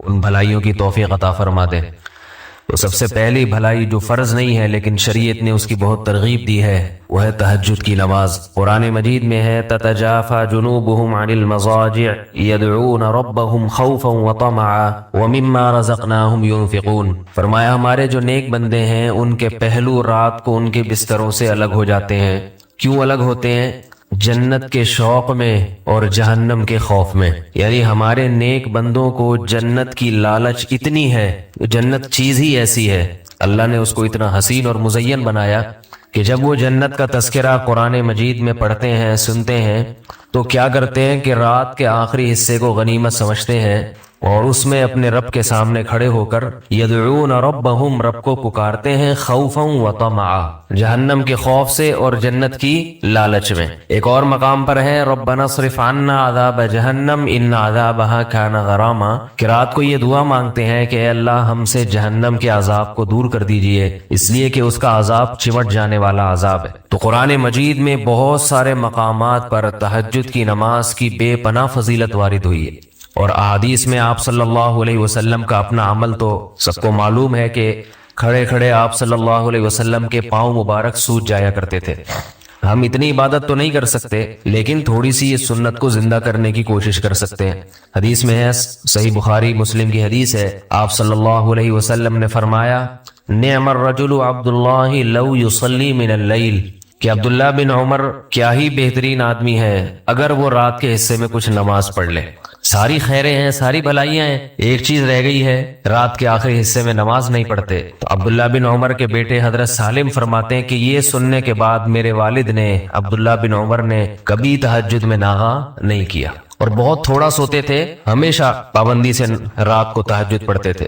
ان بھلائیوں کی توفیق عطا فرما دے۔ تو سب سے پہلی بھلائی جو فرض نہیں ہے لیکن شریعت نے اس کی بہت ترغیب دی ہے، وہ ہے تہجد کی نماز۔ قرآن مجید میں ہے تتجافى جنوبهم عن المضاجع يدعون ربهم خوفا وطمعا ومما رزقناهم ينفقون۔ فرمایا ہمارے جو نیک بندے ہیں ان کے پہلو رات کو ان کے بستروں سے الگ ہو جاتے ہیں۔ کیوں الگ ہوتے ہیں؟ جنت کے شوق میں اور جہنم کے خوف میں۔ یعنی ہمارے نیک بندوں کو جنت کی لالچ اتنی ہے، جنت چیز ہی ایسی ہے، اللہ نے اس کو اتنا حسین اور مزین بنایا کہ جب وہ جنت کا تذکرہ قرآن مجید میں پڑھتے ہیں، سنتے ہیں، تو کیا کرتے ہیں کہ رات کے آخری حصے کو غنیمت سمجھتے ہیں اور اس میں اپنے رب کے سامنے کھڑے ہو کر یدعون ربہم، رب کو پکارتے ہیں، خوفا وطمعا، جہنم کے خوف سے اور جنت کی لالچ میں۔ ایک اور مقام پر ہے ربنا اصرف عنا عذاب جہنم ان عذابها کان غراما، کہ رات کو یہ دعا مانگتے ہیں کہ اے اللہ ہم سے جہنم کے عذاب کو دور کر دیجئے، اس لیے کہ اس کا عذاب چمٹ جانے والا عذاب ہے۔ تو قرآن مجید میں بہت سارے مقامات پر تہجد کی نماز کی بے پناہ فضیلت وارد ہوئی ہے، اور احادیث میں آپ صلی اللہ علیہ وسلم کا اپنا عمل تو سب کو معلوم ہے کہ کھڑے کھڑے آپ صلی اللہ علیہ وسلم کے پاؤں مبارک سوج جایا کرتے تھے۔ ہم اتنی عبادت تو نہیں کر سکتے لیکن تھوڑی سی یہ سنت کو زندہ کرنے کی کوشش کر سکتے ہیں۔ حدیث میں ہے، صحیح بخاری مسلم کی حدیث ہے، آپ صلی اللہ علیہ وسلم نے فرمایا نعم الرجل عبد اللہ لو یصلی من اللیل، کہ عبداللہ بن عمر کیا ہی بہترین آدمی ہے اگر وہ رات کے حصے میں کچھ نماز پڑھ لے۔ ساری خیریں ہیں، ساری بھلائیاں ہیں، ایک چیز رہ گئی ہے، رات کے آخری حصے میں نماز نہیں پڑھتے۔ تو عبداللہ بن عمر کے بیٹے حضرت سالم فرماتے ہیں کہ یہ سننے کے بعد میرے والد نے، عبداللہ بن عمر نے، کبھی تہجد میں ناغا نہیں کیا اور بہت تھوڑا سوتے تھے، ہمیشہ پابندی سے رات کو تہجد پڑھتے تھے۔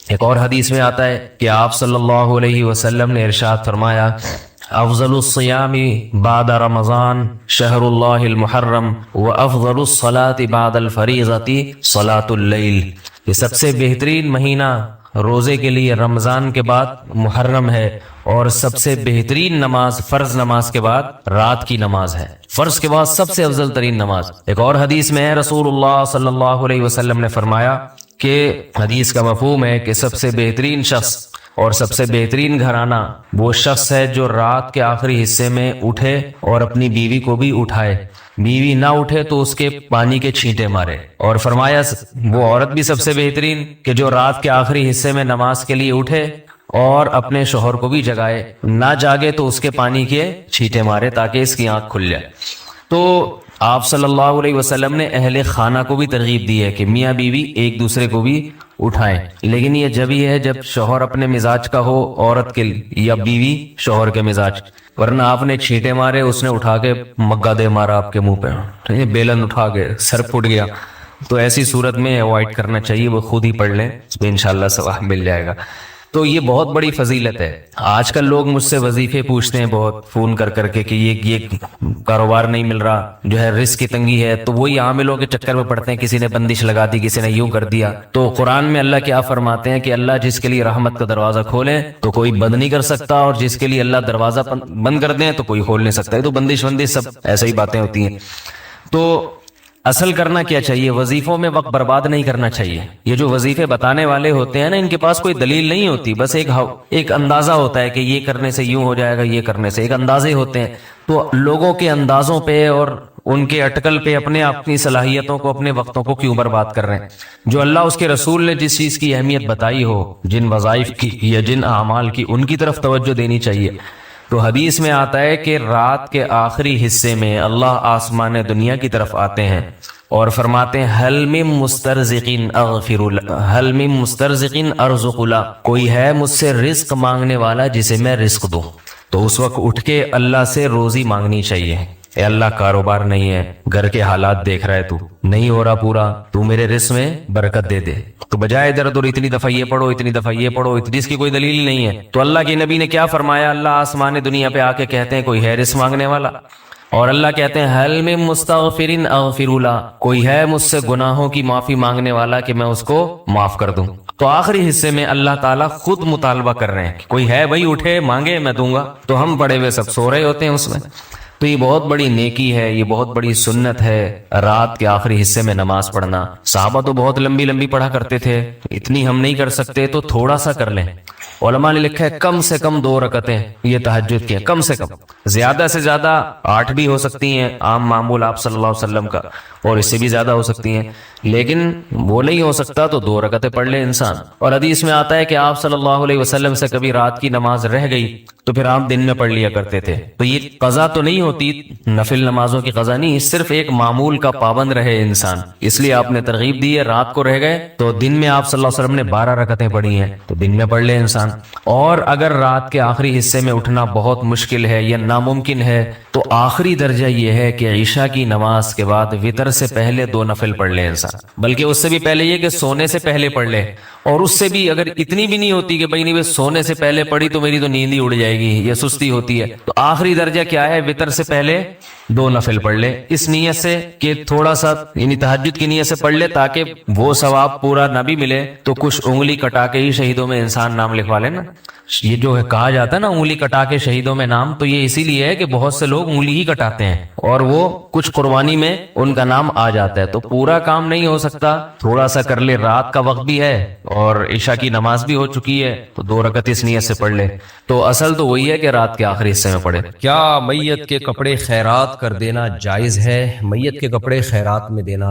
ایک اور حدیث میں آتا ہے کہ آپ صلی اللہ علیہ وسلم نے ارشاد فرمایا افضل الصیام بعد رمضان شہر اللہ المحرم وافضل الصلاة بعد الفریضۃ صلاة اللیل، یہ سب سے بہترین مہینہ روزے کے لیے رمضان کے بعد محرم ہے، اور سب سے بہترین نماز فرض نماز کے بعد رات کی نماز ہے، فرض کے بعد سب سے افضل ترین نماز۔ ایک اور حدیث میں ہے رسول اللہ صلی اللہ علیہ وسلم نے فرمایا کہ حدیث کا مفہوم ہے کہ سب سے بہترین شخص اور سب سے بہترین گھرانہ وہ شخص ہے جو رات کے آخری حصے میں اٹھے اور اپنی بیوی کو بھی اٹھائے، بیوی نہ اٹھے تو اس کے پانی کے چھینٹے مارے، اور فرمایا وہ عورت بھی سب سے بہترین کہ جو رات کے آخری حصے میں نماز کے لیے اٹھے اور اپنے شوہر کو بھی جگائے، نہ جاگے تو اس کے پانی کے چھینٹے مارے تاکہ اس کی آنکھ کھل جائے۔ تو آپ صلی اللہ علیہ وسلم نے اہل خانہ کو بھی ترغیب دی ہے کہ میاں بیوی ایک دوسرے کو بھی اٹھائیں، لیکن یہ جب ہی ہے جب شوہر اپنے مزاج کا ہو عورت کے، یا بیوی شوہر کے مزاج، ورنہ آپ نے چھینٹے مارے، اس نے اٹھا کے مگا دے مارا آپ کے منہ پہ، بیلن اٹھا کے سر پھٹ گیا، تو ایسی صورت میں اوائڈ کرنا چاہیے، وہ خود ہی پڑھ لیں، اس میں انشاءاللہ ثواب مل جائے گا۔ تو یہ بہت بڑی فضیلت ہے۔ آج کل لوگ مجھ سے وظیفے پوچھتے ہیں بہت فون کر کر کے کہ یہ کاروبار نہیں مل رہا، جو ہے رزق کی تنگی ہے، تو وہی عاملوں کے چکر میں پڑتے ہیں، کسی نے بندش لگا دی، کسی نے یوں کر دیا۔ تو قرآن میں اللہ کیا فرماتے ہیں کہ اللہ جس کے لیے رحمت کا دروازہ کھولے تو کوئی بند نہیں کر سکتا، اور جس کے لیے اللہ دروازہ بند کر دیں تو کوئی کھول نہیں سکتا۔ تو بندش سب ایسے ہی باتیں ہوتی ہیں۔ تو اصل کرنا کیا چاہیے؟ وظیفوں میں وقت برباد نہیں کرنا چاہیے۔ یہ جو وظیفے بتانے والے ہوتے ہیں نا، ان کے پاس کوئی دلیل نہیں ہوتی، بس ایک اندازہ ہوتا ہے کہ یہ کرنے سے یوں ہو جائے گا، یہ کرنے سے، ایک اندازے ہوتے ہیں۔ تو لوگوں کے اندازوں پہ اور ان کے اٹکل پہ اپنی صلاحیتوں کو، اپنے وقتوں کو کیوں برباد کر رہے ہیں؟ جو اللہ اس کے رسول نے جس چیز کی اہمیت بتائی ہو، جن وظائف کی یا جن اعمال کی، ان کی طرف توجہ دینی چاہیے۔ تو حدیث میں آتا ہے کہ رات کے آخری حصے میں اللہ آسمان دنیا کی طرف آتے ہیں اور فرماتے ہیں حل من مسترزقین حل من مسترزقین ارزق لا، کوئی ہے مجھ سے رزق مانگنے والا جسے میں رزق دوں؟ تو اس وقت اٹھ کے اللہ سے روزی مانگنی چاہیے۔ اے اللہ کاروبار نہیں ہے، گھر کے حالات دیکھ رہا ہے، تو نہیں ہو رہا پورا، تو میرے رزق میں برکت دے دے۔ تو بجائے ادھر ادھر اتنی دفعہ یہ پڑھو، اتنی دفعہ یہ پڑھو، اس کی کوئی دلیل نہیں ہے۔ تو اللہ کے نبی نے کیا فرمایا؟ اللہ آسمان دنیا پہ آ کے کہتے ہیں کوئی ہے رزق مانگنے والا، اور اللہ کہتے ہیں حل من مستغفر اغفر له، کوئی ہے مجھ سے گناہوں کی معافی مانگنے والا کہ میں اس کو معاف کر دوں۔ تو آخری حصے میں اللہ تعالیٰ خود مطالبہ کر رہے ہیں کہ کوئی ہے بھائی اٹھے مانگے میں دوں گا۔ تو ہم پڑے ہوئے سب سو رہے ہوتے ہیں اس میں، تو یہ بہت بڑی نیکی ہے، یہ بہت بڑی سنت ہے رات کے آخری حصے میں نماز پڑھنا۔ صحابہ تو بہت لمبی لمبی پڑھا کرتے تھے، اتنی ہم نہیں کر سکتے تو تھوڑا سا کر لیں۔ علماء نے لکھا ہے کم سے کم 2 رکعتیں یہ تہجد کی ہیں، کم سے کم، زیادہ سے زیادہ 8 بھی ہو سکتی ہیں عام معمول آپ صلی اللہ علیہ وسلم کا، اور اس سے بھی زیادہ ہو سکتی ہیں، لیکن وہ نہیں ہو سکتا تو 2 رکعتیں پڑھ لے انسان۔ اور حدیث میں آتا ہے کہ آپ صلی اللہ علیہ وسلم سے کبھی رات کی نماز رہ گئی تو پھر آپ دن میں پڑھ لیا کرتے تھے۔ تو یہ قضا تو نہیں ہوتی، نفل نمازوں کی قضا نہیں، صرف ایک معمول کا پابند رہے انسان، اس لیے آپ نے ترغیب دی ہے۔ رات کو رہ گئے تو دن میں آپ صلی اللہ علیہ وسلم نے 12 رکعتیں پڑھی ہیں تو دن میں پڑھ لے انسان۔ اور اگر رات کے آخری حصے میں اٹھنا بہت مشکل ہے یا ناممکن ہے تو آخری درجہ یہ ہے کہ عشاء کی نماز کے بعد وتر سے پہلے 2 نفل پڑھ لے انسان، بلکہ اس سے بھی پہلے یہ کہ سونے سے پہلے پڑھ لے، اور اس سے بھی اگر اتنی بھی نہیں ہوتی کہ بھائی نہیں سونے سے پہلے پڑھی تو میری تو نیند ہی اڑ جائے گی یا سستی ہوتی ہے، تو آخری درجہ کیا ہے؟ وتر سے پہلے 2 نفل پڑھ لے، اس نیت سے کہ تھوڑا سا یعنی تہجد کی نیت سے پڑھ لے تاکہ وہ ثواب پورا نہ بھی ملے تو کچھ انگلی کٹا کے ہی شہیدوں میں انسان نام لکھوا لے نا۔ یہ جو ہے کہا جاتا ہے نا انگلی کٹا کے شہیدوں میں نام، تو یہ اسی لیے ہے کہ بہت سے لوگ انگلی ہی کٹاتے ہیں اور وہ کچھ قربانی میں ان کا نام آ جاتا ہے، تو پورا کام نہیں ہو سکتا، تھوڑا سا کر لے، رات کا وقت بھی ہے اور عشاء کی نماز بھی ہو چکی ہے تو 2 رکعت اس نیت سے پڑھ لے۔ تو اصل تو وہی ہے کہ رات کے آخری حصے میں پڑھے۔ کیا میت کے کپڑے خیرات کر دینا جائز ہے؟ میت کے کپڑے خیرات میں دینا،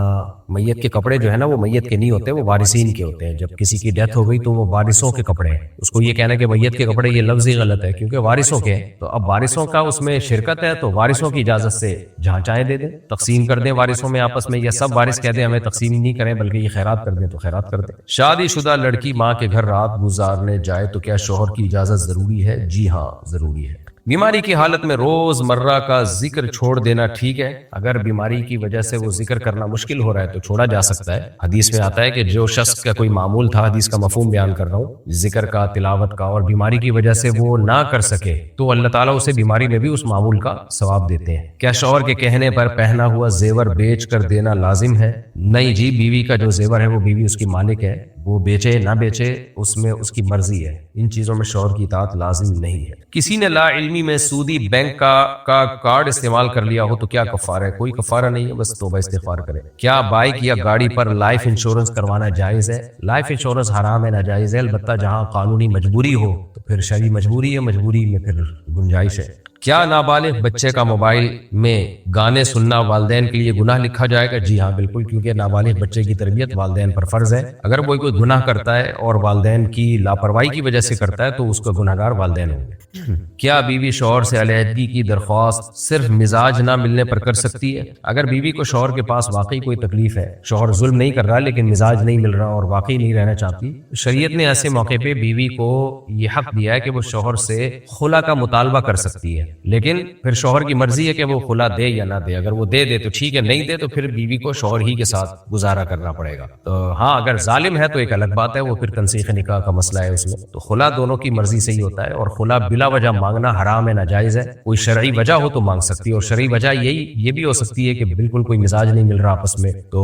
میت کے کپڑے جو ہے نا وہ میت کے نہیں ہوتے، وہ وارثین کے ہوتے ہیں۔ جب کسی کی ڈیتھ ہو گئی تو وہ وارثوں کے کپڑے ہیں، اس کو یہ کہنا کہ میت کے کپڑے، یہ لفظ ہی غلط ہے کیونکہ وارثوں کے ہیں، تو اب وارثوں کا اس میں شرکت ہے تو وارثوں کی اجازت سے جہاں چاہے دے دیں، تقسیم کر دیں وارثوں میں آپس میں، یا سب وارث کہہ دیں ہمیں تقسیم نہیں کریں بلکہ یہ خیرات کر دیں تو خیرات کر دیں۔ شادی شدہ لڑکی ماں کے گھر رات گزارنے جائے تو کیا شوہر کی اجازت ضروری ہے؟ جی ہاں ضروری ہے۔ بیماری کی حالت میں روز مرہ کا ذکر چھوڑ دینا ٹھیک ہے؟ اگر بیماری کی وجہ سے وہ ذکر کرنا مشکل ہو رہا ہے تو چھوڑا جا سکتا ہے۔ حدیث میں آتا ہے کہ جو شخص کا کوئی معمول تھا، حدیث کا مفہوم بیان کر رہا ہوں، ذکر کا، تلاوت کا، اور بیماری کی وجہ سے وہ نہ کر سکے تو اللہ تعالیٰ اسے بیماری میں بھی اس معمول کا ثواب دیتے ہیں۔ کیا شوہر کے کہنے پر پہنا ہوا زیور بیچ کر دینا لازم ہے؟ نہیں جی، بیوی کا جو زیور ہے وہ بیوی اس کی مالک ہے، وہ بیچے نہ بیچے اس میں اس کی مرضی ہے، ان چیزوں میں شوہر کی اطاعت لازم نہیں ہے۔ کسی نے لا علمی میں سودی بینک کا کارڈ استعمال کر لیا ہو تو کیا کفارہ ہے؟ کوئی کفارہ نہیں ہے، بس توبہ استغفار کرے۔ کیا بائک یا گاڑی پر لائف انشورنس کروانا جائز ہے؟ لائف انشورنس حرام ہے، ناجائز ہے، البتہ جہاں قانونی مجبوری ہو تو پھر شرعی مجبوری ہے، مجبوری میں پھر گنجائش ہے۔ کیا نابالغ بچے کا موبائل میں گانے سننا والدین کے لیے گناہ لکھا جائے گا؟ جی ہاں بالکل، کیونکہ نابالغ بچے کی تربیت والدین پر فرض ہے۔ اگر وہ کوئی گناہ کرتا ہے اور والدین کی لاپرواہی کی وجہ سے کرتا ہے تو اس کا گناہگار والدین ہوں گے۔ کیا بیوی شوہر سے علیحدگی کی درخواست صرف مزاج نہ ملنے پر کر سکتی ہے؟ اگر بیوی کو شوہر کے پاس واقعی کوئی تکلیف ہے، شوہر ظلم نہیں کر رہا لیکن مزاج نہیں مل رہا اور واقعی نہیں رہنا چاہتی، شریعت نے ایسے موقع پہ بیوی کو یہ حق دیا ہے کہ وہ شوہر سے خلا کا مطالبہ کر سکتی ہے، لیکن پھر شوہر کی مرضی ہے کہ وہ خلا دے یا نہ دے۔ اگر وہ دے دے تو ٹھیک ہے، نہیں دے تو پھر بیوی کو شوہر ہی کے ساتھ گزارا کرنا پڑے گا۔ تو ہاں اگر ظالم ہے تو ایک الگ بات ہے، وہ پھر تنسیخ نکاح کا مسئلہ ہے اس میں، تو خلا دونوں کی مرضی سے ہی ہوتا ہے، اور خلا بلا وجہ مانگنا حرام ہے، ناجائز ہے۔ کوئی شرعی وجہ ہو تو مانگ سکتی ہے، اور شرعی وجہ یہ بھی ہو سکتی ہے کہ بالکل کوئی مزاج نہیں مل رہا آپس میں تو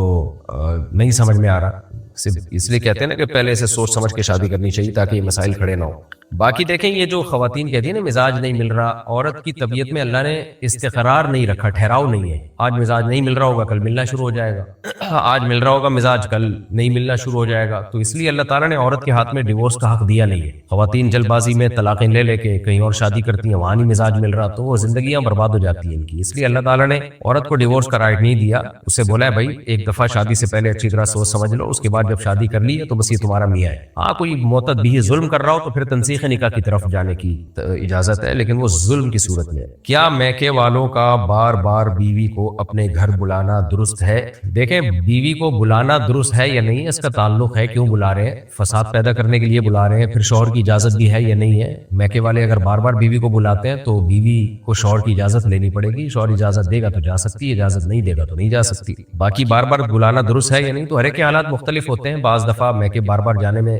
نہیں سمجھ میں آ رہا، صرف اس لیے کہتے ہیں نا کہ پہلے سے سوچ سمجھ کے شادی کرنی چاہیے تاکہ یہ مسائل کھڑے نہ ہوں۔ باقی دیکھیں یہ جو خواتین کہتی ہیں نا مزاج نہیں مل رہا، عورت کی طبیعت میں اللہ نے استقرار نہیں رکھا، ٹھہراؤ نہیں ہے۔ آج مزاج نہیں مل رہا ہوگا کل ملنا شروع ہو جائے گا، آج مل رہا ہوگا مزاج کل نہیں ملنا شروع ہو جائے گا، تو اس لیے اللہ تعالیٰ نے عورت کے ہاتھ میں ڈیورس کا حق دیا نہیں ہے۔ خواتین جلد بازی میں طلاقیں لے کے کہیں اور شادی کرتی ہیں، وہاں نہیں مزاج مل رہا تو وہ زندگیاں برباد ہو جاتی ہیں ان کی، اس لیے اللہ تعالیٰ نے عورت کو ڈیورس کا رائٹ نہیں دیا، اسے بولا ہے بھائی ایک دفعہ شادی سے پہلے اچھی طرح سوچ سمجھ لو، اس کے بعد جب شادی کر لی ہے تو بس یہ تمہارا میاں ہے۔ ہاں کوئی معتد بھی ظلم کر رہا ہو تو پھر تنسیخ نکاح کی طرف جانے کی اجازت ہے، لیکن وہ ظلم کی صورت میں ہے۔ کیا میکے والوں کا بار بار بیوی کو اپنے گھر بلانا درست ہے؟ دیکھیں بیوی کو بلانا درست ہے یا نہیں، اس کا تعلق ہے کیوں بلا رہے ہیں، فساد پیدا کرنے کے لیے بلا رہے ہیں، پھر شوہر کی اجازت بھی ہے یا نہیں ہے۔ میکے والے اگر بار بار بیوی کو بلاتے ہیں تو بیوی کو شوہر کی اجازت لینی پڑے گی، شوہر اجازت دے گا تو جا سکتی ہے، اجازت نہیں دے گا تو نہیں جا سکتی۔ باقی بار بار بلانا درست ہے یا نہیں تو ہر ایک کے حالات مختلف ہوتے ہیں، بعض دفعہ میکے بار بار جانے میں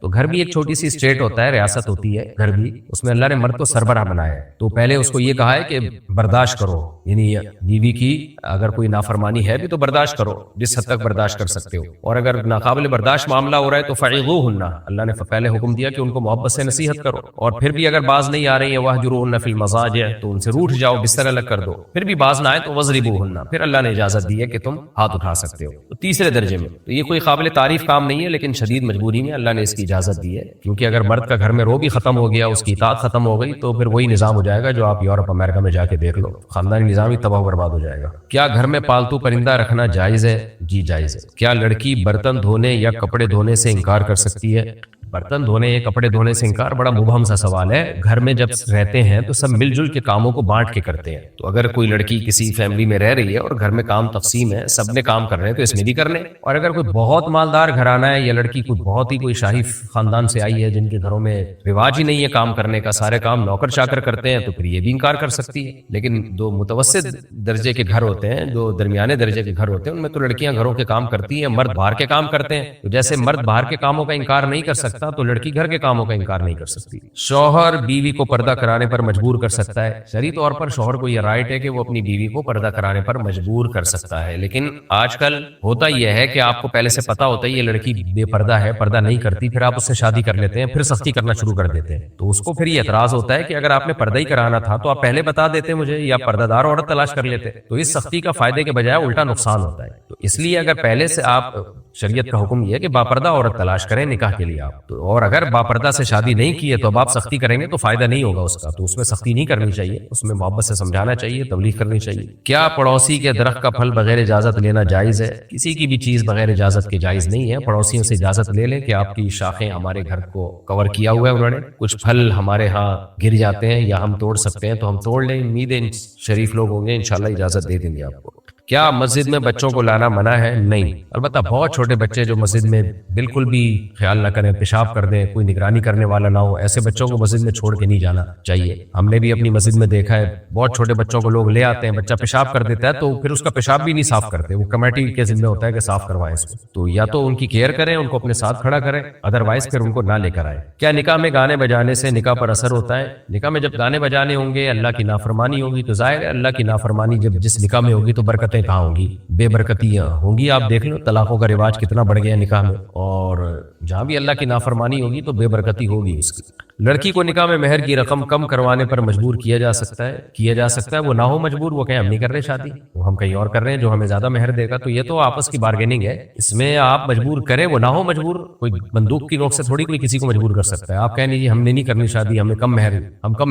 تو گھر بھی ایک چھوٹی سی اسٹیٹ ہوتا ہے، ریاست ہوتی ہے گھر بھی، اس میں اللہ نے مرد کو سربراہ بنایا ہے۔ تو پہلے اس کو یہ کہا ہے کہ برداشت کرو، یعنی بیوی کی اگر کوئی نافرمانی ہے بھی تو برداشت کرو جس حد تک برداشت کر سکتے ہو، اور اگر ناقابل برداشت معاملہ ہو رہا ہے تو فعظوہن، اللہ نے پہلے حکم دیا کہ ان کو محبت سے نصیحت کرو، اور پھر بھی اگر باز نہیں آ رہی ہیں واہجروہن فی المضاجع، تو ان سے روٹھ جاؤ، بستر الگ کر دو، پھر بھی باز نہ آئے تو وضربوہن، پھر اللہ نے اجازت دی ہے کہ تم ہاتھ اٹھا سکتے ہو۔ تو تیسرے درجے میں تو یہ کوئی قابل تعریف کام نہیں ہے، لیکن شدید مجبوری میں اللہ نے اس کی اجازت دی ہے، کیونکہ اگر مرد کا گھر میں رو بھی ختم ہو گیا، اس کی اطاعت ختم ہو گئی، تو پھر وہی نظام ہو جائے گا جو آپ یورپ امریکہ میں جا کے دیکھ لو، خاندانی نظام ہی تباہ و برباد ہو جائے گا۔ کیا گھر میں پالتو پرندہ رکھنا جائز ہے؟ جی جائز ہے۔ کیا لڑکی برتن دھونے یا کپڑے دھونے سے انکار کر سکتی ہے؟ برتن دھونے یا کپڑے دھونے سے انکار بڑا مبہم سا سوال ہے۔ گھر میں جب رہتے ہیں تو سب مل جل کے کاموں کو بانٹ کے کرتے ہیں، تو اگر کوئی لڑکی کسی فیملی میں رہ رہی ہے اور گھر میں کام تقسیم ہے، سب نے کام کر رہے ہیں تو اس میں بھی کر لیں، اور اگر کوئی بہت مالدار گھرانہ ہے یا لڑکی کوئی بہت ہی کوئی شاہی خاندان سے آئی ہے جن کے گھروں میں رواج ہی نہیں ہے کام کرنے کا، سارے کام نوکر چاکر کرتے ہیں، تو پھر یہ بھی انکار کر سکتی ہے۔ لیکن جو متوسط درجے کے گھر ہوتے ہیں، جو درمیانے درجے کے گھر ہوتے ہیں، ان میں تو لڑکیاں گھروں کے کام کرتی ہیں، مرد باہر کے کام کرتے ہیں۔ تو جیسے مرد باہر کے کاموں کا انکار نہیں کر سکتا، تو لڑکی گھر کے کاموں کا انکار نہیں کر سکتی۔ شوہر بیوی کو پردہ کرانے پر مجبور کر سکتا ہے؟ شرعی طور پر شوہر کو یہ رائٹ ہے کہ وہ اپنی بیوی کو پردہ کرانے پر مجبور کر سکتا ہے، لیکن آج کل ہوتا یہ ہے کہ آپ کو پہلے سے پتا ہوتا ہے یہ لڑکی بے پردہ ہے، پردہ نہیں کرتی، پھر آپ اس سے شادی کر لیتے ہیں، پھر سختی کرنا شروع کر دیتے ہیں۔ تو اس کو پھر یہ اعتراض ہوتا ہے کہ اگر آپ نے پردہ ہی کرانا تھا تو آپ پہلے بتا دیتے مجھے، یا پردہ دار عورت تلاش کر لیتے۔ تو اس سختی کا فائدے کے بجائے الٹا نقصان ہوتا ہے۔ تو اس لیے اگر پہلے سے آپ، شریعت کا حکم یہ ہے کہ باپردہ عورت تلاش کریں نکاح کے لیے آپ، تو اور اگر باپردہ سے شادی نہیں کی ہے تو اب آپ سختی کریں گے تو فائدہ نہیں ہوگا اس کا، تو اس میں سختی نہیں کرنی چاہیے، اس میں محبت سے سمجھانا چاہیے، تبلیغ کرنی چاہیے۔ کیا پڑوسی کے درخت کا پھل بغیر اجازت لینا جائز ہے؟ کسی کی بھی چیز بغیر اجازت کے جائز نہیں ہے۔ پڑوسیوں سے اجازت لے لیں کہ آپ کی شاخیں ہمارے گھر کو کور کیا ہوا ہے انہوں نے، کچھ پھل ہمارے ہاں گر جاتے ہیں یا ہم توڑ سکتے ہیں تو ہم توڑ لیں، امید ہے شریف لوگ ہوں گے انشاءاللہ اجازت دے دیں گے آپ کو۔ کیا مسجد میں بچوں کو لانا منع ہے؟ نہیں، البتہ بہت چھوٹے بچے جو مسجد میں بالکل بھی خیال نہ کریں، پیشاب کر دیں، کوئی نگرانی کرنے والا نہ ہو، ایسے بچوں کو مسجد میں چھوڑ کے نہیں جانا چاہیے۔ ہم نے بھی اپنی مسجد میں دیکھا ہے، بہت چھوٹے بچوں کو لوگ لے آتے ہیں، بچہ پیشاب کر دیتا ہے تو پھر اس کا پیشاب بھی نہیں صاف کرتے، وہ کمیٹی کے ذمہ ہوتا ہے کہ صاف کروائیں اس کو۔ تو یا تو ان کی کیئر کریں، ان کو اپنے ساتھ کھڑا کریں، ادروائز پھر ان کو نہ لے کر آئے۔ کیا نکاح میں گانے بجانے سے نکاح پر اثر ہوتا ہے؟ نکاح میں جب گانے بجانے ہوں گے، اللہ کی نافرمانی ہوگی، تو ظاہر ہے اللہ کی نافرمانی جب جس نکاح میں ہوگی تو برکتیں کہاں ہوں گی؟ بے برکتیاں ہوں گی۔ آپ دیکھ لو طلاقوں کا رواج کتنا بڑھ گیا نکاح میں، اور جہاں بھی اللہ کی نافرمانی ہوگی تو بے برکتی ہوگی اس کی۔ لڑکی کو نکاح میں مہر کی رقم کم کروانے پر مجبور کیا جا سکتا ہے؟ وہ نہ ہو مجبور، وہ کہیں ہم نہیں کر رہے شادی، وہ ہم کہیں اور کر رہے ہیں جو ہمیں زیادہ مہر دے گا، تو یہ تو آپس کی بارگیننگ ہے، اس میں آپ مجبور کریں، وہ نہ ہو مجبور۔ کوئی بندوق کی نوک سے تھوڑی کوئی کسی کو مجبور کر سکتا ہے۔ آپ کہیں نہیں ہم نے نہیں کرنی شادی، ہمیں کم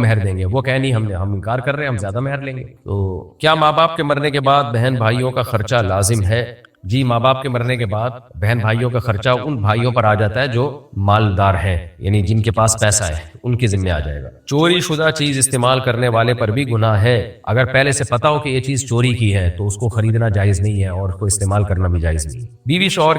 مہر دیں گے، وہ کہیں نہیں ہم انکار کر رہے ہیں، ہم زیادہ مہر لیں گے۔ تو کیا ماں باپ کے مرنے کے بعد بہن بھائیوں کا خرچہ لازم ہے؟ جی، ماں باپ کے مرنے کے بعد بہن بھائیوں کا خرچہ ان بھائیوں پر آ جاتا ہے جو مالدار ہیں، یعنی جن کے پاس پیسہ ہے، ان کے ذمہ آ جائے گا۔ چوری شدہ چیز استعمال کرنے والے پر بھی گناہ ہے؟ اگر پہلے سے پتا ہو کہ یہ چیز چوری کی ہے تو اس کو خریدنا جائز نہیں ہے اور اس کو استعمال کرنا بھی جائز نہیں۔ بیوی شوہر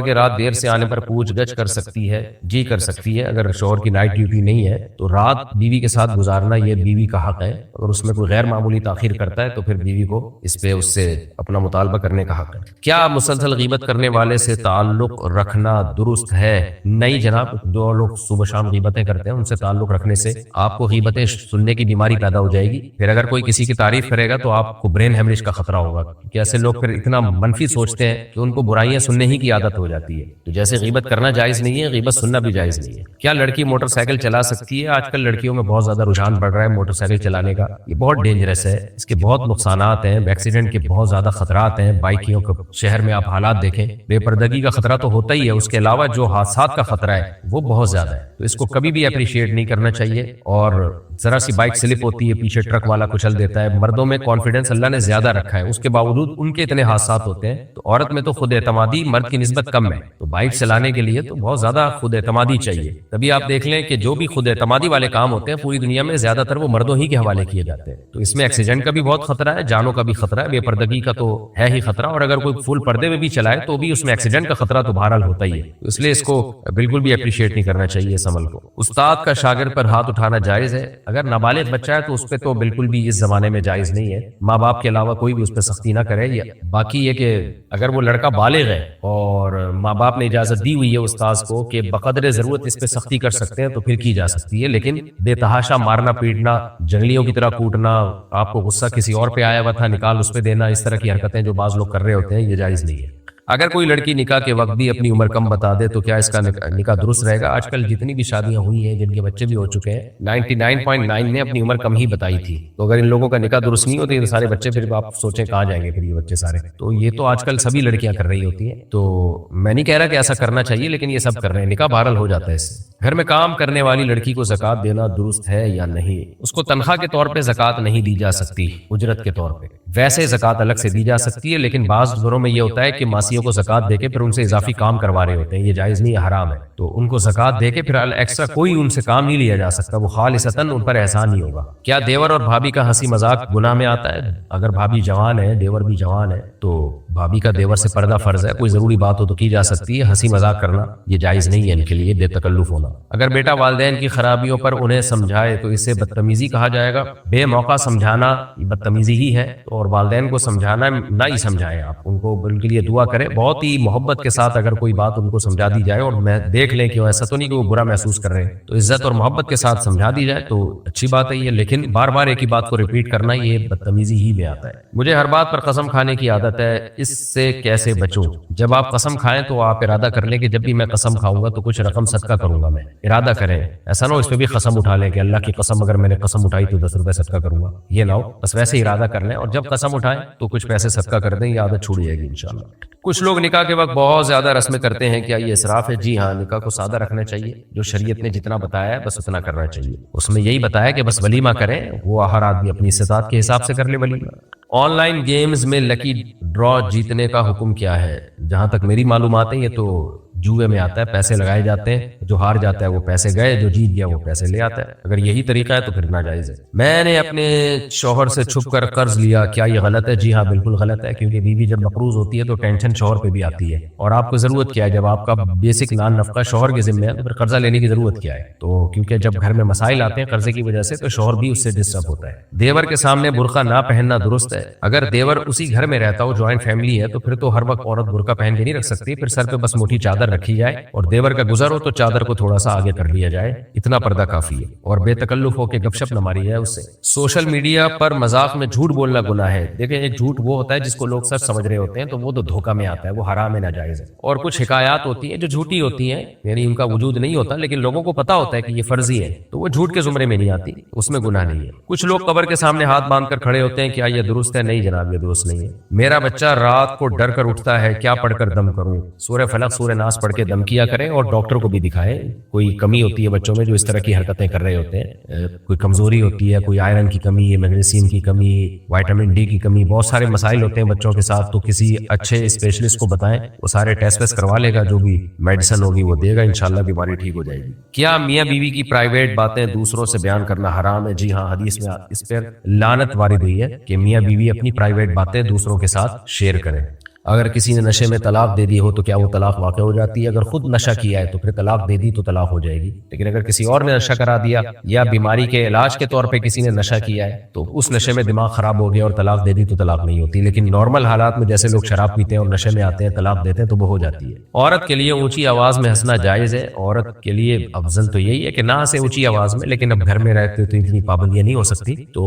کے رات دیر سے آنے پر پوچھ گچھ کر سکتی ہے؟ جی کر سکتی ہے۔ اگر شوہر کی نائٹ ڈیوٹی نہیں ہے تو رات بیوی کے ساتھ گزارنا یہ بیوی کا حق ہے، اگر اس میں کوئی غیر معمولی تاخیر کرتا ہے تو پھر بیوی کو اس سے اپنا مطالبہ کرنے کا حق ہے۔ کیا مسلسل غیبت کرنے والے سے تعلق رکھنا درست ہے؟ نہیں جناب، جو لوگ صبح شام غیبتیں کرتے ہیں ان سے تعلق رکھنے سے آپ کو غیبتیں سننے کی بیماری پیدا ہو جائے گی، پھر اگر کوئی کسی کی تعریف کرے گا تو آپ کو برین ہیمریج کا خطرہ ہوگا، کہ ایسے لوگ پھر اتنا منفی سوچتے ہیں کہ ان کو برائیاں سننے ہی کی عادت ہو جاتی ہے۔ تو جیسے غیبت کرنا جائز نہیں ہے، غیبت سننا بھی جائز نہیں ہے۔ کیا لڑکی موٹر سائیکل چلا سکتی ہے؟ آج کل لڑکیوں میں بہت زیادہ رجحان بڑھ رہا ہے موٹر سائیکل چلانے کا، یہ بہت ڈینجرس ہے، اس کے بہت نقصانات ہیں، ایکسیڈنٹ کے بہت زیادہ خطرات ہیں، بائکیوں کو شہر میں آپ حالات دیکھیں، بے پردگی کا خطرہ تو ہوتا ہی ہے، اس کے علاوہ جو حادثات کا خطرہ ہے وہ بہت زیادہ ہے، تو اس کو کبھی بھی اپریشیٹ نہیں کرنا چاہیے۔ اور ذرا سی بائک سلپ ہوتی ہے، پیچھے ٹرک والا کچل دیتا ہے، مردوں میں کانفیڈنس اللہ نے زیادہ رکھا ہے، اس کے باوجود ان کے اتنے حادثات ہوتے ہیں، تو عورت میں تو خود اعتمادی مرد کی نسبت کم ہے، تو بائک چلانے کے لیے تو بہت زیادہ خود اعتمادی چاہیے۔ تبھی آپ دیکھ لیں کہ جو بھی خود اعتمادی والے کام ہوتے ہیں پوری دنیا میں زیادہ تر وہ مردوں ہی کے حوالے کیے جاتے ہیں، تو اس میں ایکسیڈنٹ کا بھی بہت خطرہ ہے، جانوں کا بھی خطرہ ہے، بے پردگی کا تو ہے ہی خطرہ، خطرہ, اور اگر کوئی فل پردے میں بھی چلائے تو بھی اس میں ایکسیڈنٹ کا خطرہ تو بہرحال ہوتا ہی ہے. اس لیے اس کو بالکل بھی اپریشیٹ نہیں کرنا چاہیے اس عمل کو. استاد کا شاگرد پر ہاتھ اٹھانا جائز ہے. اگر نابالغ بچہ ہے تو اس پہ تو بالکل بھی اس زمانے میں جائز نہیں ہے. ماں باپ کے علاوہ کوئی بھی اس پہ سختی نہ کرے. باقی یہ کہ اگر وہ لڑکا بالغ ہے اور ماں باپ نے اجازت دی ہوئی ہے استاذ کو کہ بقدر ضرورت اس پہ سختی کر سکتے ہیں تو پھر کی جا سکتی ہے, لیکن بے تحاشا مارنا پیٹنا, جنگلیوں کی طرح کوٹنا, آپ کو غصہ کسی اور پہ آیا ہوا تھا نکال اس پہ دینا, اس طرح کی حرکتیں جو بعض لوگ کر رہے ہوتے ہیں, یہ جائز نہیں ہے. اگر کوئی لڑکی نکاح کے وقت بھی اپنی عمر کم بتا دے تو کیا اس کا نکاح درست رہے گا؟ آج کل جتنی بھی شادیاں ہوئی ہیں جن کے بچے بھی ہو چکے ہیں 99.9 نے اپنی عمر کم ہی بتائی تھی. تو اگر ان لوگوں کا نکاح درست نہیں ہوتی تو سارے بچے پھر آپ سوچیں کہاں جائیں گے پھر یہ بچے سارے. تو یہ تو آج کل سبھی لڑکیاں کر رہی ہوتی ہیں. تو میں نہیں کہہ رہا کہ ایسا کرنا چاہیے, لیکن یہ سب کر رہے ہیں. نکاح بہرحال ہو جاتا ہے اس سے. گھر میں کام کرنے والی لڑکی کو زکوٰۃ دینا درست ہے یا نہیں؟ اس کو تنخواہ کے طور پہ زکوٰۃ نہیں دی جا سکتی, اجرت کے طور پہ. ویسے زکوٰۃ الگ سے دی جا سکتی ہے, لیکن بعض گھروں میں یہ ہوتا ہے کہ ماسیوں کو زکوٰۃ دے کے پھر ان سے اضافی کام کروا رہے ہوتے ہیں. یہ جائز نہیں ہے, حرام ہے. تو ان کو زکوٰۃ دے کے پھر ایکسٹرا کوئی ان سے کام نہیں لیا جا سکتا. وہ خالصتاً ان پر احسان نہیں ہوگا. کیا دیور اور بھابھی کا ہنسی مذاق گناہ میں آتا ہے؟ اگر بھابھی جوان ہے, دیور بھی جوان ہے, تو بھابھی کا دیور سے پردہ فرض ہے. کوئی ضروری بات ہو تو کی جا سکتی ہے. ہنسی مذاق کرنا یہ جائز نہیں ہے ان کے لیے, بے تکلف ہونا. اگر بیٹا والدین کی خرابیوں پر انہیں سمجھائے تو اسے بدتمیزی کہا جائے گا؟ بے موقع سمجھانا بدتمیزی ہی ہے, اور والدین کو سمجھانا نہ ہی سمجھائیں. آپ ان کو ان کے لیے دعا کریں بہت ہی محبت کے ساتھ. اگر کوئی بات ان کو سمجھا دی جائے اور میں دیکھ لیں کہ ایسا تو نہیں کہ وہ برا محسوس کر رہے ہیں, تو عزت اور محبت کے ساتھ سمجھا دی جائے تو اچھی بات ہے یہ. لیکن بار بار ایک ہی بات کو ریپیٹ کرنا یہ بدتمیزی ہی میں آتا ہے. مجھے ہر بات پر قسم کھانے کی عادت ہے, اس سے کیسے بچوں؟ جب آپ قسم کھائیں تو آپ ارادہ کر لیں کہ جب بھی میں قسم کھاؤں گا تو کچھ رقم صدقہ کروں گا. میں ارادہ کریں, ایسا نہ ہو اس پہ بھی قسم اٹھا لیں کہ اللہ کی قسم اگر میں نے قسم اٹھائی تو 10 روپے صدقہ کروں گا. یہ نہ ہو, بس ویسے ارادہ کر لیں اور جب قسم اٹھائیں تو کچھ پیسے صدقہ کر دیں. یہ عادت چھوڑ جائے گی انشاءاللہ. کچھ لوگ نکاح کے وقت بہت زیادہ رسمیں کرتے ہیں, کیا یہ اسراف ہے؟ جی ہاں, نکاح کو سادہ رکھنا چاہیے. جو شریعت نے جتنا بتایا ہے بس اتنا کرنا چاہیے. اس میں یہی بتایا کہ بس ولیمہ کریں, وہ ہر آدمی اپنی استطاعت کے حساب سے کر لے ولیمہ. آن لائن گیمز میں لکی ڈرا جیتنے کا حکم کیا ہے؟ جہاں تک میری معلومات ہیں یہ تو جوئے میں آتا ہے, پیسے لگائے جاتے ہیں, جو ہار جاتا ہے وہ پیسے گئے, جو جیت گیا وہ پیسے لے آتا ہے. اگر یہی طریقہ ہے تو پھر ناجائز ہے. میں نے اپنے شوہر سے چھپ کر قرض لیا, کیا یہ غلط ہے؟ جی ہاں بالکل غلط ہے, کیونکہ بیوی جب مقروض ہوتی ہے تو ٹینشن شوہر پہ بھی آتی ہے, اور آپ کو ضرورت کیا ہے جب آپ کا بیسک نان نفقہ شوہر کے ذمہ ہے تو پھر قرضہ لینے کی ضرورت کیا ہے؟ تو کیونکہ جب گھر میں مسائل آتے ہیں قرضے کی وجہ سے تو شوہر بھی اس سے ڈسٹرب ہوتا ہے. دیور کے سامنے برقع نہ پہننا درست ہے؟ اگر دیور اسی گھر میں رہتا ہو, جوائنٹ فیملی ہے, تو پھر تو ہر وقت عورت برقع پہن کے نہیں رکھ سکتی. پھر سر پہ بس موٹی چادر رکھی جائے اور دیور کا گزر ہو تو چادر کو تھوڑا سا آگے کر لیا جائے, اتنا پردہ کافی ہے. اور بے تکلف ہو کے گپ شپ نہ ماری جائے اس سے. سوشل میڈیا پر مذاق میں جھوٹ بولنا گناہ ہے؟ دیکھیں, ایک جھوٹ وہ ہوتا ہے جس کو لوگ سچ سمجھ رہے ہوتے ہیں تو وہ تو دھوکہ میں آتا ہے, وہ حرام ہے, ناجائز ہے. اور کچھ حکایات ہوتی ہیں جو جھوٹی ہوتی ہیں, یعنی ان کا وجود نہیں ہوتا لیکن لوگوں کو پتا ہوتا ہے کہ یہ فرضی ہے, تو وہ جھوٹ کے زمرے میں نہیں آتی, اس میں گناہ نہیں ہے. کچھ لوگ قبر کے سامنے ہاتھ باندھ کر کھڑے ہوتے ہیں, کیا یہ درست ہے؟ نہیں جناب, یہ درست نہیں ہے. میرا بچہ رات کو ڈر کر اٹھتا ہے, کیا پڑھ کر دم کروں؟ سورہ فلق سورہ ناس پڑھ کے دم کیا کریں, اور ڈاکٹر کو بھی دکھائیں. کوئی کمی ہوتی ہے بچوں میں جو اس طرح کی حرکتیں کر رہے ہوتے ہیں, کوئی کمزوری ہوتی ہے, کوئی آئرن کی کمی ہے, میگنیسیم کی کمی, وائٹامن ڈی کی کمی, بہت سارے مسائل ہوتے ہیں بچوں کے ساتھ. تو کسی اچھے اسپیشلسٹ کو بتائیں, وہ سارے ٹیسٹ ویسٹ کروا لے گا, جو بھی میڈیسن ہوگی وہ دے گا, انشاءاللہ بیماری ٹھیک ہو جائے گی. کیا میاں بیوی کی پرائیویٹ باتیں دوسروں سے بیان کرنا حرام ہے؟ جی ہاں, حدیث میں اس پر لعنت وارد ہوئی ہے کہ میاں بیوی اپنی پرائیویٹ باتیں دوسروں کے ساتھ شیئر کریں. اگر کسی نے نشے میں طلاق دے دی ہو تو کیا وہ طلاق واقع ہو جاتی ہے؟ اگر خود نشہ کیا ہے تو پھر طلاق دے دی تو طلاق ہو جائے گی, لیکن اگر کسی اور نے نشہ کرا دیا یا بیماری کے علاج کے طور پہ کسی نے نشہ کیا ہے تو اس نشے میں دماغ خراب ہو گیا اور طلاق دے دی تو طلاق نہیں ہوتی. لیکن نارمل حالات میں جیسے لوگ شراب پیتے ہیں اور نشے میں آتے ہیں, طلاق دیتے ہیں, تو وہ ہو جاتی ہے. عورت کے لیے اونچی آواز میں ہنسنا جائز ہے؟ عورت کے لیے افضل تو یہی ہے کہ نہ ہنسے اونچی آواز میں, لیکن اب گھر میں رہتے تو اتنی پابندیاں نہیں ہو سکتی, تو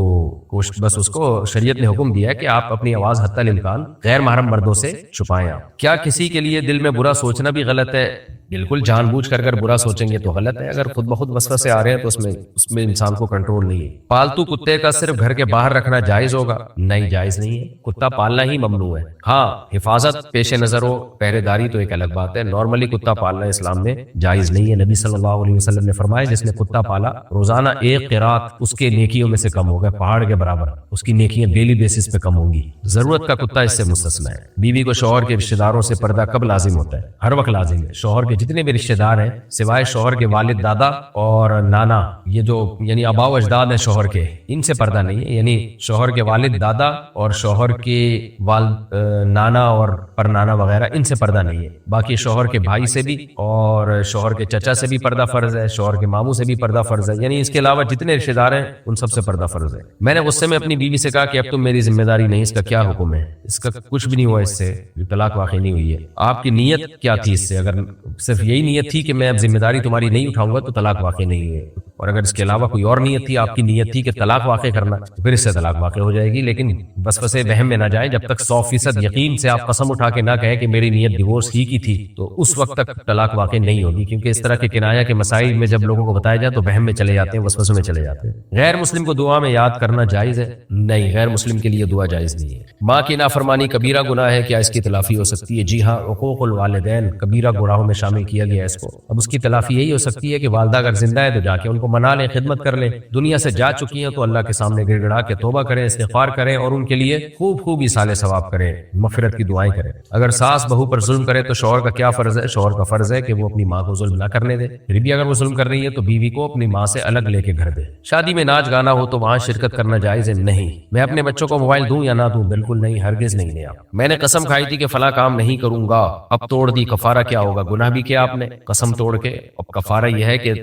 بس اس کو شریعت نے حکم دیا ہے کہ آپ اپنی آواز حتی الامکان غیر محرم مردوں سے چھپائیں. کیا کسی کے لیے دل میں برا سوچنا بھی غلط ہے؟ بالکل, جان بوجھ کر اگر برا سوچیں گے تو غلط ہے. اگر خود بخود وسوسے آ رہے ہیں تو اس میں انسان کو کنٹرول نہیں ہے. پالتو کتے کا صرف گھر کے باہر رکھنا جائز ہوگا؟ نہیں, جائز نہیں ہے. کتا پالنا ہی ممنوع ہے. ہاں, حفاظت پیش نظر ہو, پہرے داری تو ایک الگ بات ہے. نارملی کتا پالنا اسلام میں جائز نہیں ہے. نبی صلی اللہ علیہ وسلم نے فرمایا, جس نے کتا پالا روزانہ ایک قرات اس کے نیکیوں میں سے کم ہوگا, پہاڑ کے برابر. اس کی نیکیاں ڈیلی بیسس پہ کم ہوں گی. ضرورت کا کتا اس سے مستثنی ہے. بیوی کو شوہر کے رشتہ داروں سے پردہ کب لازم ہوتا ہے؟ ہر وقت لازم ہے. شوہر کے جتنے بھی رشتہ دار ہیں سوائے شوہر کے والد دادا اور نانا، یہ جو یعنی آباء و اجداد ہیں شوہر کے، ان سے پردہ نہیں ہے، یعنی شوہر کے والد دادا اور شوہر کے والد نانا اور پرنانا وغیرہ ان سے پردہ نہیں ہے۔ باقی شوہر کے بھائی سے بھی اور شوہر کے چچا سے بھی پردہ فرض ہے، شوہر کے ماموں سے بھی پردہ فرض ہے، یعنی اس کے علاوہ جتنے رشتہ دار ہیں ان سب سے پردہ فرض ہے۔ میں نے غصے میں اپنی بیوی سے کہا کہ اب تم میری ذمہ داری نہیں، اس کا کیا حکم ہے؟ اس کا کچھ بھی نہیں ہوا، اس سے طلاق واقع نہیں ہوئی ہے۔ آپ کی نیت کیا تھی اس سے؟ اگر صرف یہی نیت تھی کہ میں اب ذمہ داری تمہاری نہیں اٹھاؤں گا تو طلاق واقع نہیں ہے، اور اگر اس کے علاوہ کوئی اور نیت تھی، آپ کی نیت تھی کہ طلاق واقع کرنا، تو پھر اس سے طلاق واقع ہو جائے گی۔ لیکن وسوسے وہم میں نہ جائیں، جب تک 100% یقین سے آپ قسم اٹھا کے نہ کہیں کہ میری نیت ڈیورس ہی کی تھی، تو اس وقت تک طلاق واقع نہیں ہوگی، کیونکہ اس طرح کے کنایا کے مسائل میں جب لوگوں کو بتایا جائے تو وہم میں چلے جاتے ہیں، وسوسے میں چلے جاتے ہیں۔ غیر مسلم کو دعا میں یاد کرنا جائز ہے؟ نہیں، غیر مسلم کے لیے دعا جائز نہیں ہے۔ ماں کی نافرمانی کبیرہ گناہ ہے، کیا اس کی تلافی ہو سکتی ہے؟ جی ہاں، حقوق الوالدین کبیرہ گناہوں میں شامل کیا گیا ہے اس کو۔ اب اس کی تلافی یہی ہو سکتی ہے کہ والدہ اگر زندہ ہے تو جا کے ان کو منا لیں، خدمت کر لیں، دنیا سے جا چکی ہیں تو اللہ کے سامنے گڑ گڑا کے توبہ کریں، استغفار کریں، اور ان کے لیے خوب خوب ایصال ثواب کریں، مغفرت کی دعائیں کریں۔ اگر ساس بہو پر ظلم کرے تو شوہر کا کیا فرض ہے؟ شوہر کا فرض ہے کہ وہ اپنی ماں کو ظلم نہ کرنے دے، پھر بھی اگر وہ ظلم کر رہی ہے تو بیوی کو اپنی ماں سے الگ لے کے گھر دے۔ شادی میں ناچ گانا ہو تو وہاں شرکت کرنا جائز ہے؟ نہیں۔ میں اپنے بچوں کو موبائل دوں یا نہ دوں؟ بالکل نہیں، ہرگز نہیں دیں آپ۔ میں نے قسم کھائی تھی کہ فلاں کام نہیں کروں گا، اب توڑ دی، کفارہ کیا ہوگا؟ گناہ بھی کیا آپ نے قسم توڑ کے؟ اب کفارہ یہ ہے کہ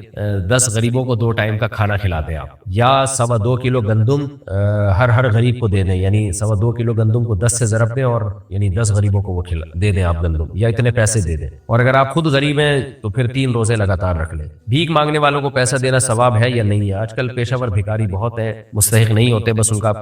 10 غریبوں کو 2 ٹائم کا کھانا کھلا دیں آپ، یا 2.25 کلو گندم ہر غریب کو دے دیں، یعنی 2.25 کلو گندم کو 10 سے ضرب دیں، اور یعنی 10 غریبوں کو وہ دے دیں آپ گندم، یا اتنے پیسے دے دیں۔ اور اگر آپ خود غریب ہیں تو پھر 3 روزے لگاتار رکھ لیں۔ بھیک مانگنے والوں کو پیسہ دینا ثواب ہے یا نہیں ہے؟ آج کل پیشہ ور بھکاری بہت ہے، مستحق نہیں ہوتے، بس ان کا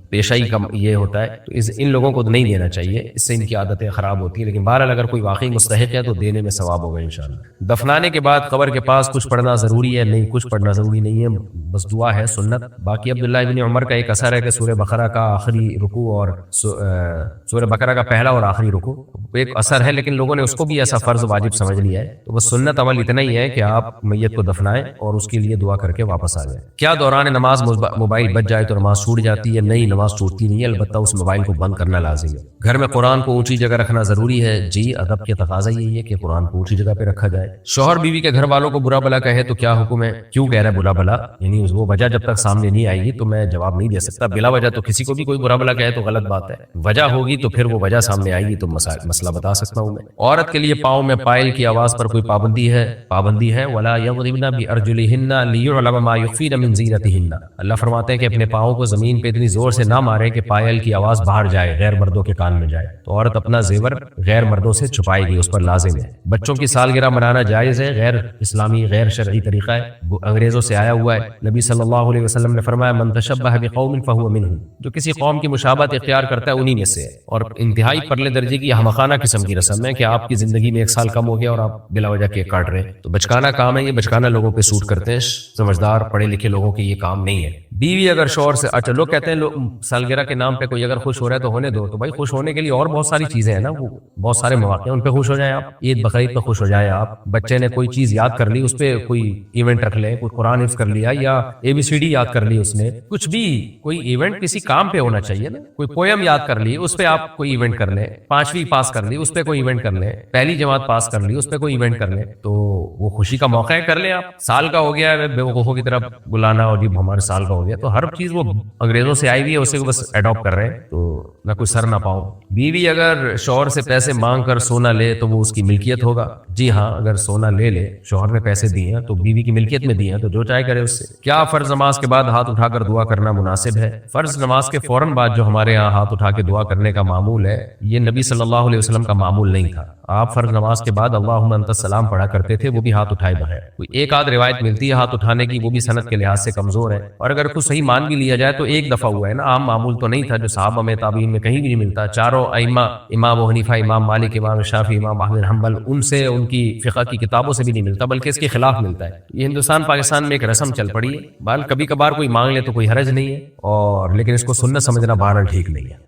پیشہ ہی کم یہ ہوتا ہے، تو ان لوگوں کو نہیں دینا چاہیے، اس سے ان کی عادتیں خراب ہوتی ہیں، لیکن بہرحال اگر کوئی واقعی مستحق ہے تو دینے میں ثواب ہوگا انشاءاللہ۔ دفنانے کے بعد قبر کے پاس کچھ پڑھنا ضروری ہے؟ نہیں، کچھ پڑھنا ضروری نہیں ہے، بس دعا ہے، سنت۔ باقی عبداللہ ابن عمر کا ایک اثر ہے کہ سورہ بقرہ کا آخری رکوع اور سورہ بقرہ کا پہلا اور آخری رکوع ایک اثر ہے، لیکن لوگوں نے اس کو بھی ایسا فرض واجب سمجھ لیا ہے، تو بس سنت عمل اتنا ہی ہے کہ آپ میت کو دفنائیں اور اس کے لیے دعا کر کے واپس آ جائیں۔ کیا دوران نماز موبائل بج جائے تو نماز چھوٹ جاتی ہے؟ نہیں، نماز ٹوٹتی نہیں ہے، البتہ اس موبائل کو بند کرنا لازم ہے۔ گھر میں قرآن کو اونچی جگہ رکھنا ضروری ہے؟ جی، ادب کے تقاضا یہی ہے کہ قرآن کو اونچی جگہ پہ رکھا جائے۔ شوہر بیوی کے گھر والوں کو برا بلا کہے تو کیا حکم ہے؟ کیوں کہہ رہا ہے برا بلا؟ یعنی وہ وجہ جب تک سامنے نہیں آئے گی تو میں جواب نہیں دے سکتا۔ بلا وجہ تو کسی کو بھی کوئی برا بلا کہے تو غلط بات ہے، وجہ ہوگی تو پھر وہ وجہ سامنے آئے گی تو مسئلہ بتا سکتا ہوں میں۔ عورت کے لیے پاؤں میں پائل کی آواز پر کوئی پابندی ہے؟ ولا یضربن بارجلہن لیعلم ما یخفین من زینتہن۔ اللہ فرماتے ہیں کہ اپنے پاؤں کو زمین پہ اتنی زور سے نہ مارے کہ پائل کی آواز باہر جائے، غیر مردوں کے کان میں جائے، تو عورت اپنا زیور غیر مردوں سے چھپائے گی، اس پر لازم ہے۔ بچوں کی سالگرہ منانا جائز ہے؟ غیر اسلامی غیر شرعی طریقہ ہے، انگریزوں سے آیا ہوا ہے۔ نبی صلی اللہ علیہ وسلم نے فرمایا من تشبہ بقوم فہو منہم، جو کسی قوم کی مشابہت اختیار کرتا ہے انہی میں سے ہے، اور انتہائی پرلے درجے کی احمقانہ قسم کی رسم ہے کہ آپ کی زندگی میں 1 سال کم ہو گیا اور آپ بلا وجہ کیک کاٹ رہے ہیں، تو بچکانہ کام ہے یہ، بچکانہ لوگوں پہ سوٹ کرتے ہیں، سمجھدار پڑھے لکھے لوگوں کے یہ کام نہیں ہے۔ بیوی اگر شوہر سے اچھا لوگ کہتے ہیں سالگرہ کے نام پہ کوئی اگر خوش ہو رہا ہے تو ہونے دو، تو بھائی خوش ہونے کے لیے اور بہت ساری چیزیں ہیں نا، وہ بہت سارے مواقع ہیں، ان پہ خوش ہو جائیں آپ، عید بقرعید پہ خوش ہو جائیں آپ، بچے نے کوئی چیز یاد کر لی اس پہ کوئی ایونٹ رکھ لیں، کوئی قرآن حفظ کر لیا یا ABCD یاد کر لی اس نے، کچھ بھی کوئی ایونٹ کسی کام پہ ہونا چاہیے نا، کوئی پویم یاد کر لی اس پہ آپ کوئی ایونٹ کر لیں، 5ویں پاس کر لی اس پہ کوئی ایونٹ کر لیں، پہلی جماعت پاس کر لی اس پہ کوئی ایونٹ کر لیں، تو وہ خوشی کا موقع ہے، کر لیں آپ۔ سال کا ہو گیا ہے بے وقوفوں کی طرح بلانا، اور جی ہمارے سال کا ہو گیا، تو ہر چیز وہ انگریزوں سے آئی ہوئی ہے، اسے کو بس اڈاپٹ کر رہے ہیں، تو نہ کوئی سر نہ پاؤں۔ بیوی اگر شوہر سے پیسے مانگ کر سونا لے تو وہ اس کی ملکیت ہوگا؟ جی ہاں، اگر سونا لے لے، شوہر نے پیسے دیے ہیں تو بیوی کی ملکیت میں دیے ہیں تو جو چاہے کرے اس سے۔ کیا فرض نماز کے بعد ہاتھ اٹھا کر دعا کرنا مناسب ہے؟ فرض نماز کے فوراً بعد جو ہمارے ہاں ہاتھ اٹھا کے دعا کرنے کا معمول ہے، یہ نبی صلی اللہ علیہ وسلم کا معمول نہیں تھا۔ آپ فرض نماز کے بعد اللہم انت السلام پڑھا کرتے تھے، وہ بھی ہاتھ اٹھائے بغیر۔ کوئی ایک آدھ روایت ملتی ہے ہاتھ اٹھانے کی، وہ بھی سند کے لحاظ سے کمزور ہے، اور اگر کچھ صحیح مان بھی لیا جائے تو ایک دفعہ ہوا ہے نا، عام معمول تو نہیں تھا جو صحابہ میں تابعین میں کہیں بھی نہیں ملتا۔ چاروں ائمہ، امام ابو حنیفہ، امام مالک، امام شافعی، امام احمد بن حنبل، ان سے ان کی فقہ کی کتابوں سے بھی نہیں ملتا، بلکہ اس کے خلاف ملتا ہے۔ یہ ہندوستان پاکستان میں ایک رسم چل پڑی ہے، بال کبھی کبھار کوئی مانگ لے تو کوئی حرج نہیں ہے، اور لیکن اس کو سنت سمجھنا بہرحال ٹھیک نہیں ہے۔